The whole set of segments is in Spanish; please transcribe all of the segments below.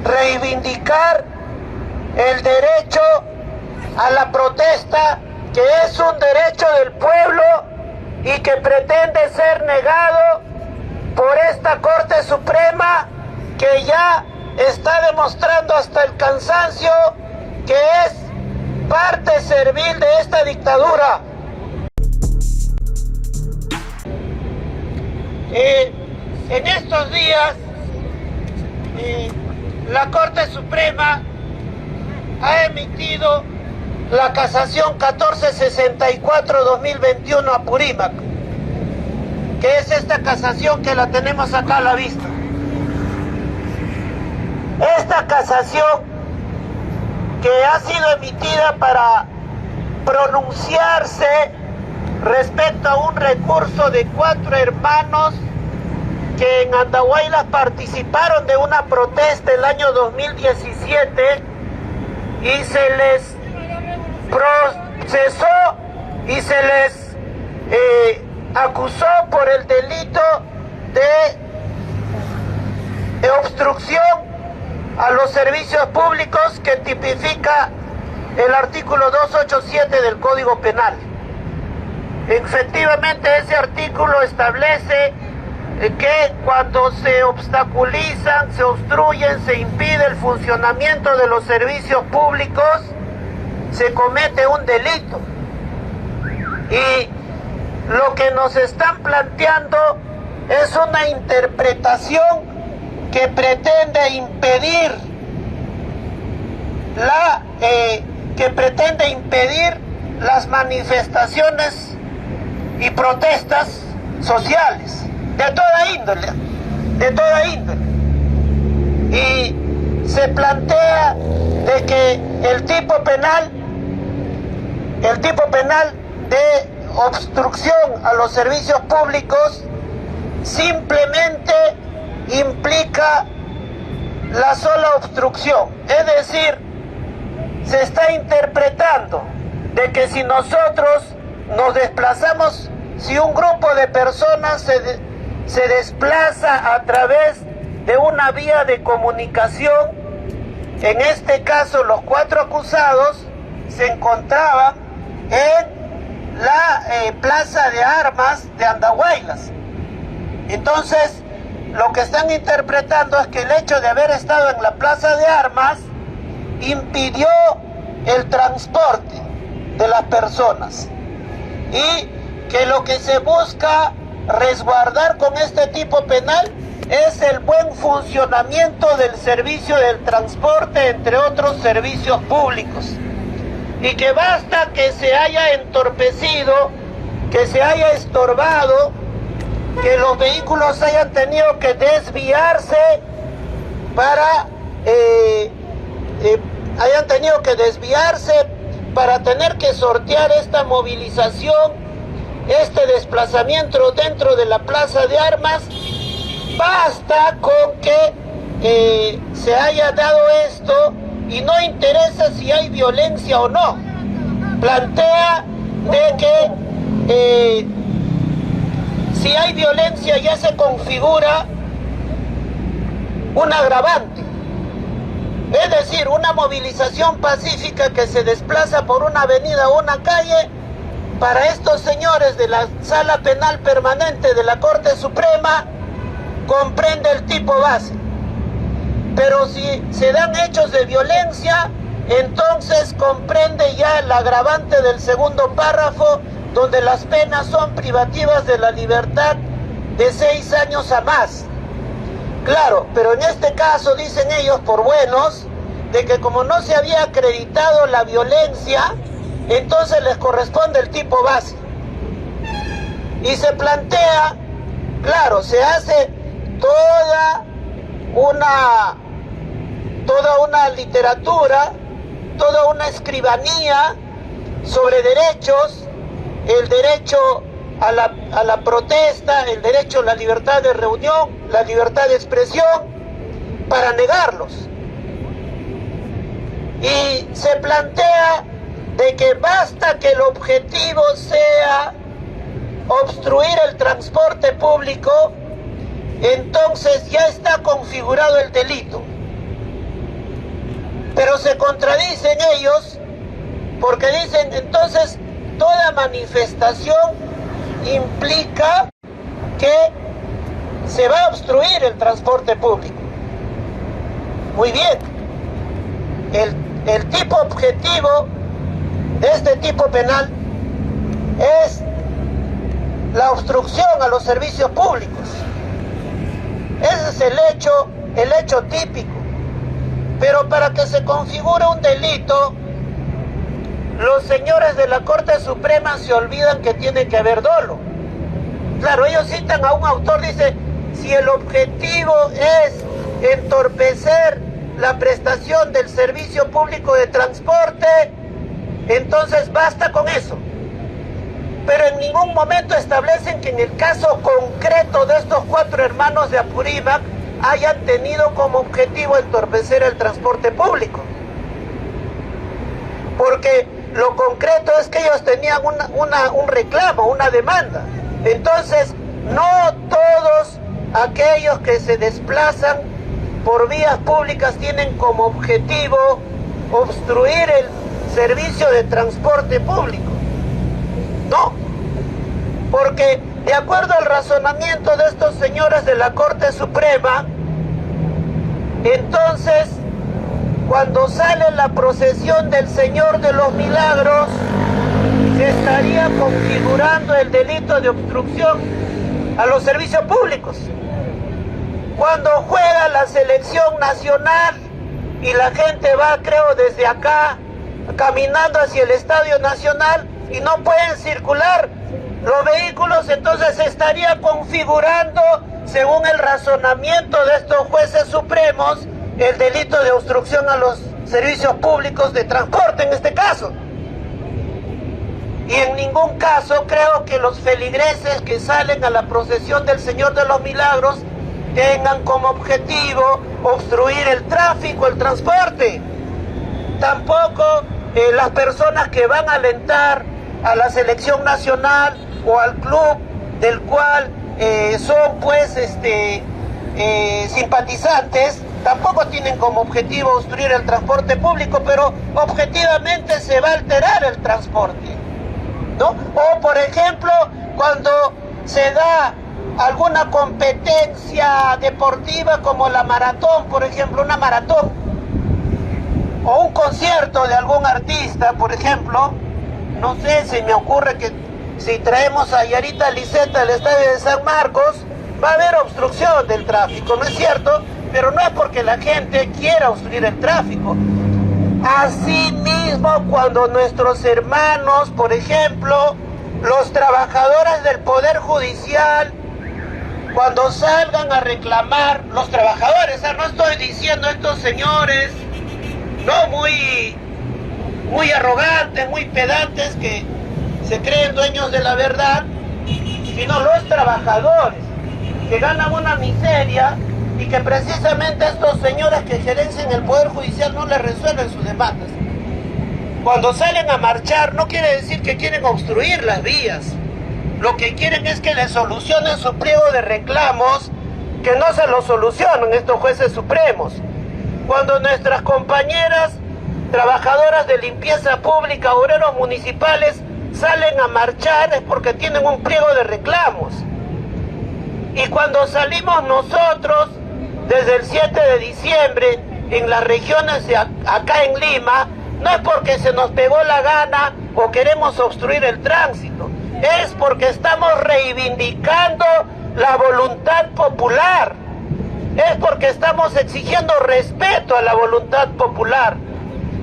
reivindicar el derecho a la protesta, que es un derecho del pueblo y que pretende ser negado por esta Corte Suprema, que ya está demostrando hasta el cansancio que es parte servil de esta dictadura. En estos días, la Corte Suprema ha emitido la casación 1464-2021 Apurímac, que es esta casación que la tenemos acá a la vista. Esta casación, que ha sido emitida para pronunciarse respecto a un recurso de 4 hermanos que en Andahuaylas participaron de una protesta el año 2017 y se les procesó y se les acusó por el delito de obstrucción a los servicios públicos que tipifica el artículo 287 del Código Penal. Efectivamente, ese artículo establece que cuando se obstaculizan, se obstruyen, se impide el funcionamiento de los servicios públicos, se comete un delito. Y lo que nos están planteando es una interpretación que pretende impedir las manifestaciones y protestas sociales de toda índole, y se plantea de que el tipo penal de obstrucción a los servicios públicos simplemente implica la sola obstrucción, es decir, se está interpretando de que si nosotros nos desplazamos, si un grupo de personas se desplaza a través de una vía de comunicación, en este caso los 4 acusados se encontraban en la plaza de armas de Andahuaylas. Entonces, lo que están interpretando es que el hecho de haber estado en la plaza de armas impidió el transporte de las personas, y que lo que se busca resguardar con este tipo penal es el buen funcionamiento del servicio del transporte, entre otros servicios públicos, y que basta que se haya entorpecido, que se haya estorbado, que los vehículos hayan tenido que desviarse para tener que sortear esta movilización, este desplazamiento dentro de la plaza de armas. Basta con que se haya dado esto y no interesa si hay violencia o no. Plantea de que si hay violencia ya se configura un agravante. Es decir, una movilización pacífica que se desplaza por una avenida o una calle, para estos señores de la Sala Penal Permanente de la Corte Suprema, comprende el tipo base. Pero si se dan hechos de violencia, entonces comprende ya el agravante del segundo párrafo, donde las penas son privativas de la libertad de 6 años a más. Claro, pero en este caso dicen ellos, por buenos, de que como no se había acreditado la violencia, entonces les corresponde el tipo base. Y se plantea, claro, se hace toda una literatura, toda una escribanía sobre derechos, el derecho a la protesta, el derecho a la libertad de reunión, la libertad de expresión, para negarlos. Y se plantea de que basta que el objetivo sea obstruir el transporte público, entonces ya está configurado el delito. Pero se contradicen ellos porque dicen entonces toda manifestación implica que se va a obstruir el transporte público. Muy bien, el tipo objetivo de este tipo penal es la obstrucción a los servicios públicos. Ese es el hecho típico. Pero para que se configure un delito, los señores de la Corte Suprema se olvidan que tiene que haber dolo. Claro, ellos citan a un autor, dice, si el objetivo es entorpecer la prestación del servicio público de transporte, entonces basta con eso. Pero en ningún momento establecen que en el caso concreto de estos 4 hermanos de Apurímac hayan tenido como objetivo entorpecer el transporte público. Porque lo concreto es que ellos tenían un reclamo, una demanda. Entonces, no todos aquellos que se desplazan por vías públicas tienen como objetivo obstruir el servicio de transporte público. No, porque de acuerdo al razonamiento de estos señores de la Corte Suprema, entonces, cuando sale la procesión del Señor de los Milagros, se estaría configurando el delito de obstrucción a los servicios públicos. Cuando juega la selección nacional y la gente va, creo, desde acá, caminando hacia el Estadio Nacional y no pueden circular los vehículos, entonces se estaría configurando, según el razonamiento de estos jueces supremos, el delito de obstrucción a los servicios públicos de transporte en este caso. Y en ningún caso creo que los feligreses que salen a la procesión del Señor de los Milagros tengan como objetivo obstruir el tráfico, el transporte. Tampoco las personas que van a alentar a la selección nacional o al club del cual son pues simpatizantes, tampoco tienen como objetivo obstruir el transporte público, pero objetivamente se va a alterar el transporte, ¿no? O por ejemplo, cuando se da alguna competencia deportiva como la maratón, por ejemplo, una maratón, o un concierto de algún artista, por ejemplo, no sé, se me ocurre que si traemos a Yarita Liseta al estadio de San Marcos, va a haber obstrucción del tráfico, ¿no es cierto? Pero no es porque la gente quiera obstruir el tráfico. Asimismo, cuando nuestros hermanos, por ejemplo, los trabajadores del Poder Judicial, cuando salgan a reclamar, los trabajadores, no estoy diciendo estos señores, no muy arrogantes, muy pedantes, que se creen dueños de la verdad, sino los trabajadores, que ganan una miseria y que precisamente estos señores que gerencian el Poder Judicial no les resuelven sus demandas. Cuando salen a marchar no quiere decir que quieren obstruir las vías. Lo que quieren es que les solucionen su pliego de reclamos, que no se lo solucionan estos jueces supremos. Cuando nuestras compañeras trabajadoras de limpieza pública, obreros municipales, salen a marchar es porque tienen un pliego de reclamos. Y cuando salimos nosotros, desde el 7 de diciembre, en las regiones de acá en Lima, no es porque se nos pegó la gana o queremos obstruir el tránsito, es porque estamos reivindicando la voluntad popular, es porque estamos exigiendo respeto a la voluntad popular,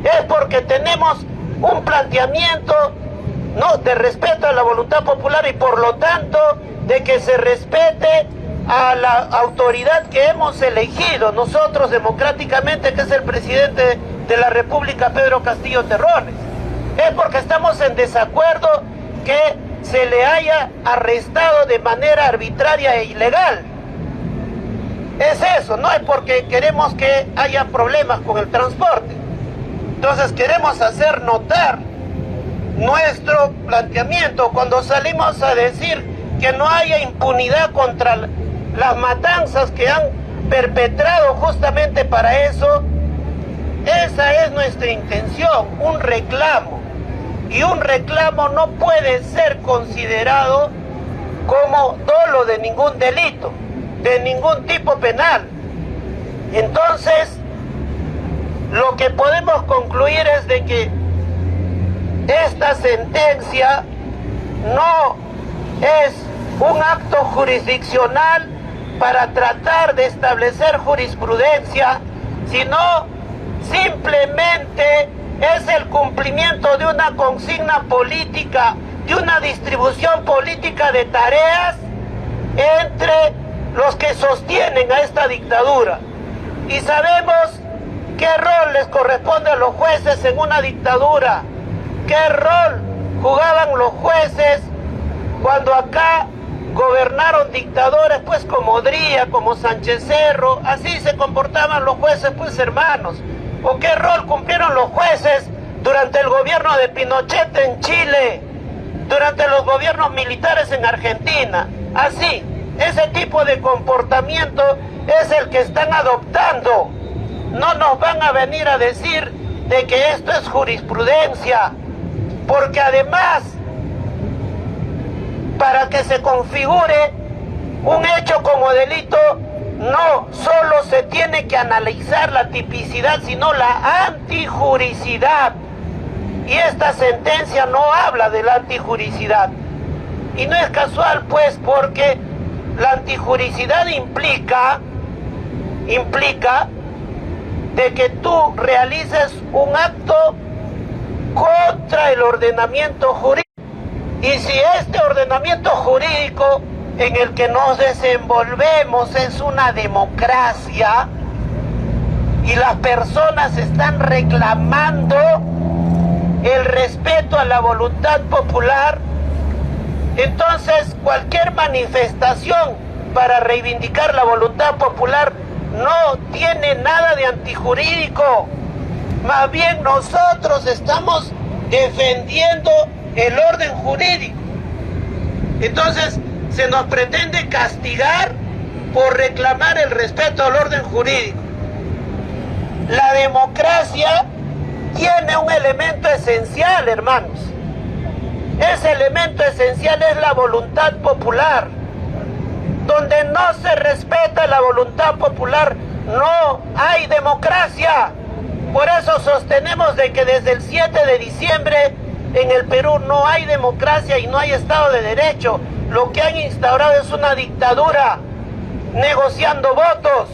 es porque tenemos un planteamiento, ¿no?, de respeto a la voluntad popular y por lo tanto de que se respete a la autoridad que hemos elegido nosotros democráticamente, que es el presidente de la República, Pedro Castillo Terrones. Es porque estamos en desacuerdo que se le haya arrestado de manera arbitraria e ilegal. Es eso, no es porque queremos que haya problemas con el transporte. Entonces queremos hacer notar nuestro planteamiento cuando salimos a decir que no haya impunidad contra las matanzas que han perpetrado justamente para eso. Esa es nuestra intención, un reclamo. Y un reclamo no puede ser considerado como dolo de ningún delito, de ningún tipo penal. Entonces, lo que podemos concluir es de que esta sentencia no es un acto jurisdiccional para tratar de establecer jurisprudencia, sino simplemente es el cumplimiento de una consigna política, de una distribución política de tareas entre los que sostienen a esta dictadura. Y sabemos qué rol les corresponde a los jueces en una dictadura, qué rol jugaban los jueces cuando acá gobernaron dictadores, pues como Dría, como Sánchez Cerro. Así se comportaban los jueces, pues hermanos. ¿O qué rol cumplieron los jueces durante el gobierno de Pinochet en Chile, durante los gobiernos militares en Argentina? Así, ese tipo de comportamiento es el que están adoptando. No nos van a venir a decir de que esto es jurisprudencia, porque además, para que se configure un hecho como delito, no solo se tiene que analizar la tipicidad, sino la antijuricidad. Y esta sentencia no habla de la antijuricidad. Y no es casual, pues, porque la antijuricidad implica de que tú realices un acto contra el ordenamiento jurídico. Y si este ordenamiento jurídico en el que nos desenvolvemos es una democracia y las personas están reclamando el respeto a la voluntad popular, entonces cualquier manifestación para reivindicar la voluntad popular no tiene nada de antijurídico. Más bien nosotros estamos defendiendo el orden jurídico. Entonces se nos pretende castigar por reclamar el respeto al orden jurídico. La democracia tiene un elemento esencial, hermanos. Ese elemento esencial es la voluntad popular. Donde no se respeta la voluntad popular, no hay democracia. Por eso sostenemos de que desde el 7 de diciembre en el Perú no hay democracia y no hay Estado de Derecho. Lo que han instaurado es una dictadura, negociando votos,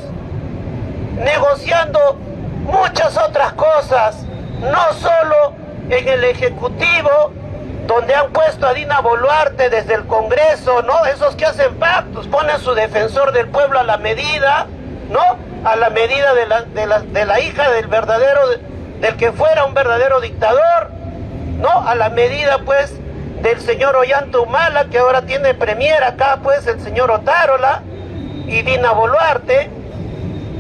negociando muchas otras cosas, no solo en el Ejecutivo, donde han puesto a Dina Boluarte desde el Congreso, ¿no? Esos que hacen pactos, ponen su defensor del pueblo a la medida, ¿no? A la medida de la hija del que fuera un verdadero dictador, ¿no? A la medida, pues, del señor Ollanta Humala, que ahora tiene premier acá, pues, el señor Otárola y Dina Boluarte,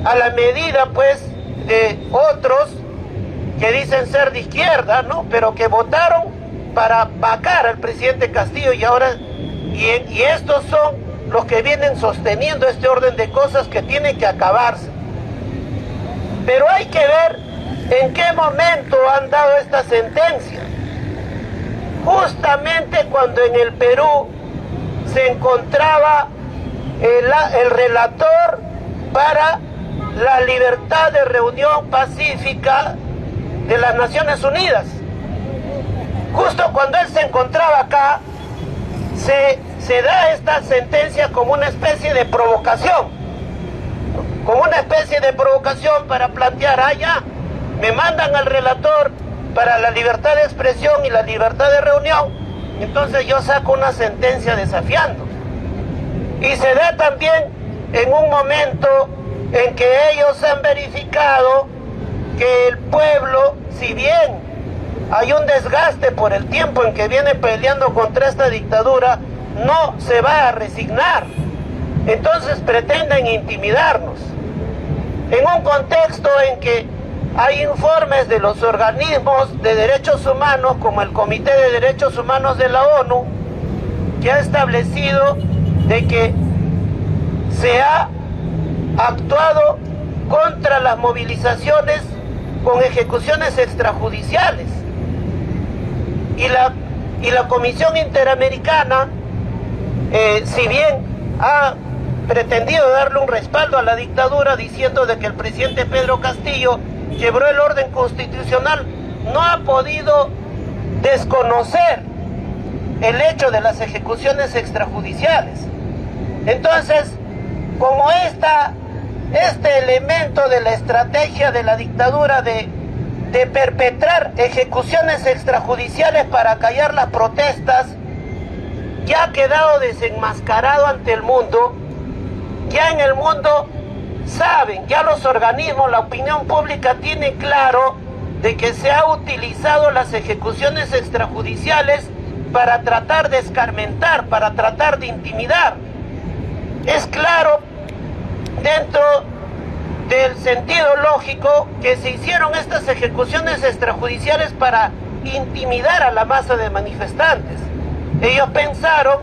a la medida, pues, de otros que dicen ser de izquierda, ¿no? Pero que votaron para vacar al presidente Castillo y estos son los que vienen sosteniendo este orden de cosas que tiene que acabarse. Pero hay que ver en qué momento han dado esta sentencia. Justamente cuando en el Perú se encontraba el relator para la libertad de reunión pacífica de las Naciones Unidas. Justo cuando él se encontraba acá, se da esta sentencia como una especie de provocación, para plantear, ya, me mandan al relator para la libertad de expresión y la libertad de reunión, entonces yo saco una sentencia desafiando. Y se da también en un momento en que ellos han verificado que el pueblo, si bien hay un desgaste por el tiempo en que viene peleando contra esta dictadura, no se va a resignar. Entonces pretenden intimidarnos. En un contexto en que hay informes de los organismos de derechos humanos, como el Comité de Derechos Humanos de la ONU, que ha establecido de que se ha actuado contra las movilizaciones con ejecuciones extrajudiciales. Y la Comisión Interamericana, si bien ha pretendido darle un respaldo a la dictadura diciendo de que el presidente Pedro Castillo quebró el orden constitucional, no ha podido desconocer el hecho de las ejecuciones extrajudiciales. Entonces, como este elemento de la estrategia de la dictadura de perpetrar ejecuciones extrajudiciales para callar las protestas ya ha quedado desenmascarado ante el mundo, ya en el mundo saben, ya los organismos, la opinión pública tiene claro de que se ha utilizado las ejecuciones extrajudiciales para tratar de escarmentar, para tratar de intimidar. Es claro, dentro del sentido lógico, que se hicieron estas ejecuciones extrajudiciales para intimidar a la masa de manifestantes. Ellos pensaron,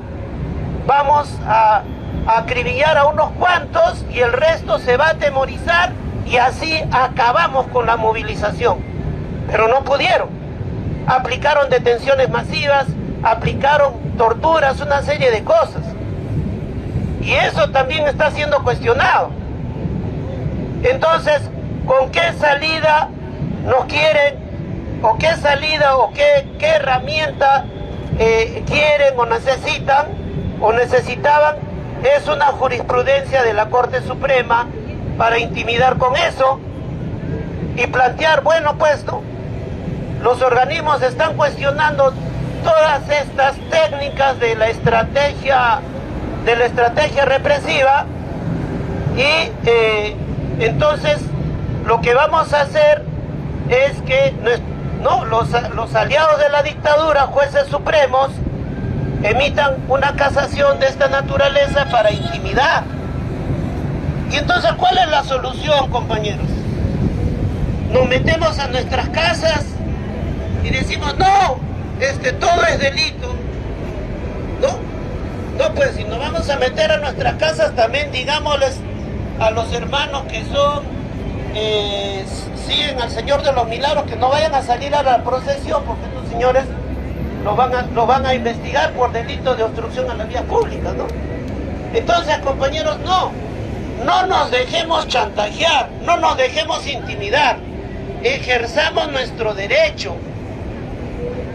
vamos a acribillar a unos cuantos y el resto se va a atemorizar y así acabamos con la movilización. Pero no pudieron. Aplicaron detenciones masivas, aplicaron torturas, una serie de cosas. Y eso también está siendo cuestionado. Entonces, ¿con qué salida nos quieren, o qué salida, o qué herramienta quieren o necesitan, o necesitaban? Es una jurisprudencia de la Corte Suprema para intimidar con eso y plantear, bueno, pues, ¿no? Los organismos están cuestionando todas estas técnicas de la estrategia represiva y entonces lo que vamos a hacer es que los aliados de la dictadura, jueces supremos, emitan una casación de esta naturaleza para intimidar. Y entonces, ¿cuál es la solución, compañeros? Nos metemos a nuestras casas y decimos, no, todo es delito. No, pues si nos vamos a meter a nuestras casas, también digámosles a los hermanos que siguen al Señor de los Milagros, que no vayan a salir a la procesión, porque estos señores lo van a investigar por delito de obstrucción a la vía pública, ¿no? Entonces, compañeros, no nos dejemos chantajear, no nos dejemos intimidar, ejerzamos nuestro derecho.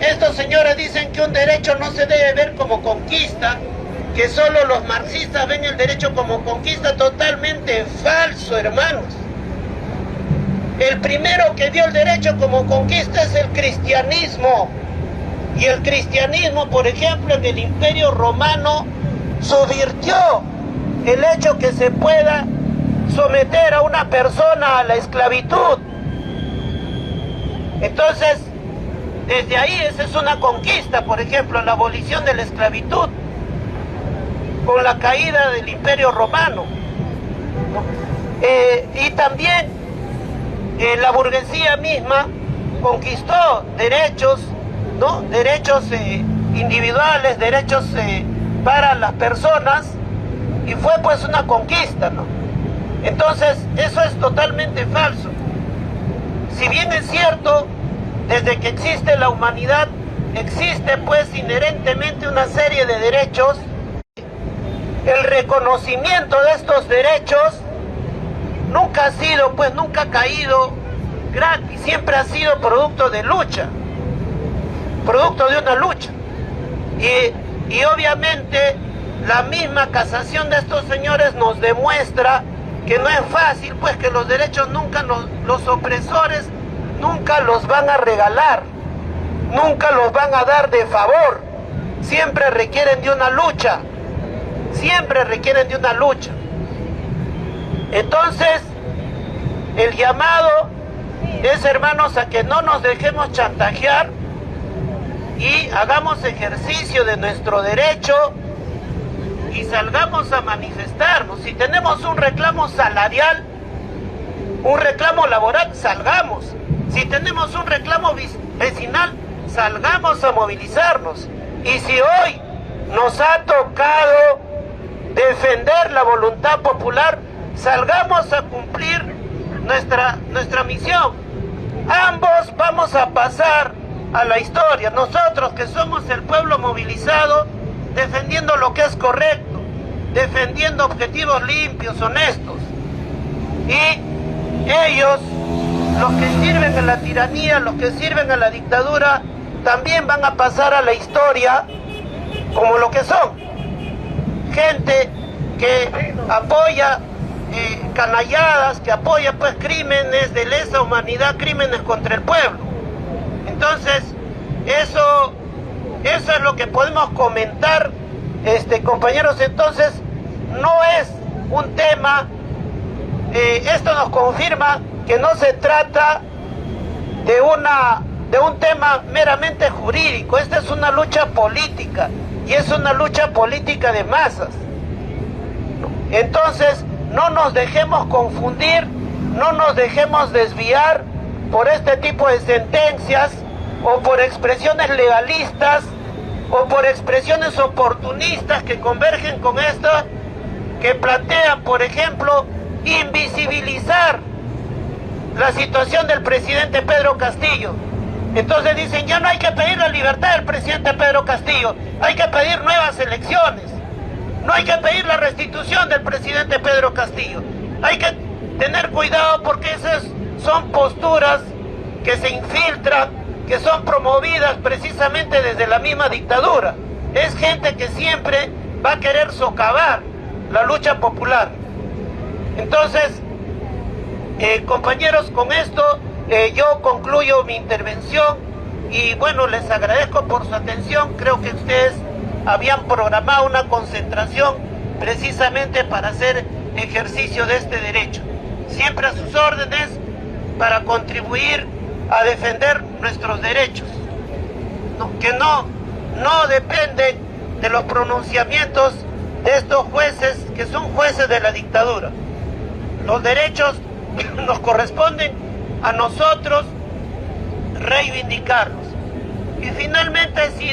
Estos señores dicen que un derecho no se debe ver como conquista, que solo los marxistas ven el derecho como conquista. Totalmente falso, hermanos. El primero que vio el derecho como conquista es el cristianismo. Y el cristianismo, por ejemplo, en el Imperio Romano, subvirtió el hecho que se pueda someter a una persona a la esclavitud. Entonces, desde ahí esa es una conquista, por ejemplo, la abolición de la esclavitud con la caída del Imperio Romano. Y también la burguesía misma conquistó derechos, ¿no? Derechos individuales, derechos para las personas, y fue pues una conquista, ¿no? Entonces, eso es totalmente falso. Si bien es cierto, desde que existe la humanidad, existe pues inherentemente una serie de derechos, el reconocimiento de estos derechos nunca ha sido, pues nunca ha caído gratis, siempre ha sido producto de lucha, producto de una lucha. Y obviamente la misma casación de estos señores nos demuestra que no es fácil, pues que los derechos nunca los opresores nunca los van a regalar, nunca los van a dar de favor, siempre requieren de una lucha, siempre requieren de una lucha. Entonces, el llamado es, hermanos, a que no nos dejemos chantajear y hagamos ejercicio de nuestro derecho y salgamos a manifestarnos. Si tenemos un reclamo salarial, un reclamo laboral, salgamos. Si tenemos un reclamo vecinal, salgamos a movilizarnos. Y si hoy nos ha tocado defender la voluntad popular, salgamos a cumplir nuestra misión. ambos vamos a pasar a la historia. Nosotros que somos el pueblo movilizado, defendiendo lo que es correcto, defendiendo objetivos limpios, honestos. Y ellos, los que sirven a la tiranía, los que sirven a la dictadura, también van a pasar a la historia como lo que son. Gente que apoya canalladas, que apoya pues crímenes de lesa humanidad, crímenes contra el pueblo. Entonces, eso es lo que podemos comentar, compañeros. Entonces, no es un tema, esto nos confirma que no se trata de un tema meramente jurídico. Esta es una lucha política, y es una lucha política de masas. Entonces, no nos dejemos confundir, no nos dejemos desviar por este tipo de sentencias, o por expresiones legalistas, o por expresiones oportunistas que convergen con esto, que plantean, por ejemplo, invisibilizar la situación del presidente Pedro Castillo. Entonces dicen, ya no hay que pedir la libertad del presidente Pedro Castillo, hay que pedir nuevas elecciones. No hay que pedir la restitución del presidente Pedro Castillo. Hay que tener cuidado porque esas son posturas que se infiltran, que son promovidas precisamente desde la misma dictadura. Es gente que siempre va a querer socavar la lucha popular. Entonces, compañeros, con esto yo concluyo mi intervención y bueno, les agradezco por su atención. Creo que ustedes habían programado una concentración precisamente para hacer ejercicio de este derecho. Siempre a sus órdenes para contribuir a defender nuestros derechos, que no dependen de los pronunciamientos de estos jueces, que son jueces de la dictadura. Los derechos nos corresponden a nosotros reivindicarlos. Y finalmente, si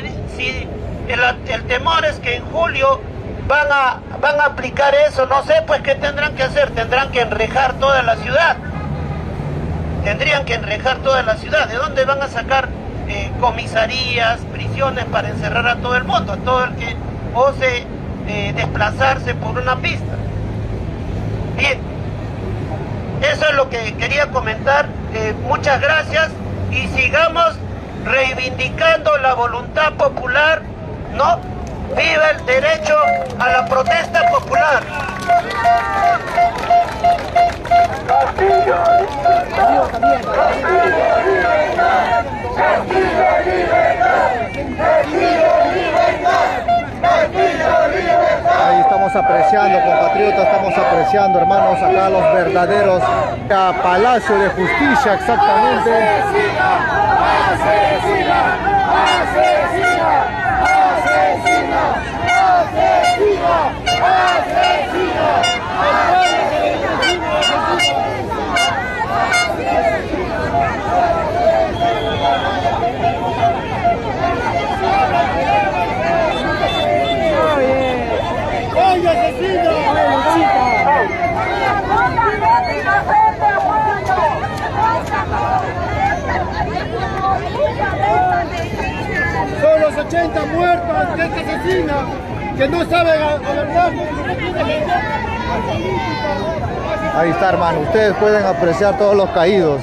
el temor es que en julio van a aplicar eso, no sé, pues ¿qué tendrán que hacer? Tendrán que enrejar toda la ciudad. Tendrían que enrejar toda la ciudad. ¿De dónde van a sacar comisarías, prisiones para encerrar a todo el mundo, a todo el que ose desplazarse por una pista? Bien, eso es lo que quería comentar. Muchas gracias y sigamos reivindicando la voluntad popular, ¿no? ¡Viva el derecho a la protesta popular! Castillo, libertad. Castillo, libertad. Castillo, libertad. Castillo, libertad. Ahí estamos apreciando, compatriotas, estamos apreciando, hermanos, acá los verdaderos a Palacio de Justicia, exactamente. Asesina, asesina, asesina, asesina, asesina, asesina. Son los 80 muertos de esta asesina que no sabe gobernar. Ahí está, hermano, ustedes pueden apreciar todos los caídos.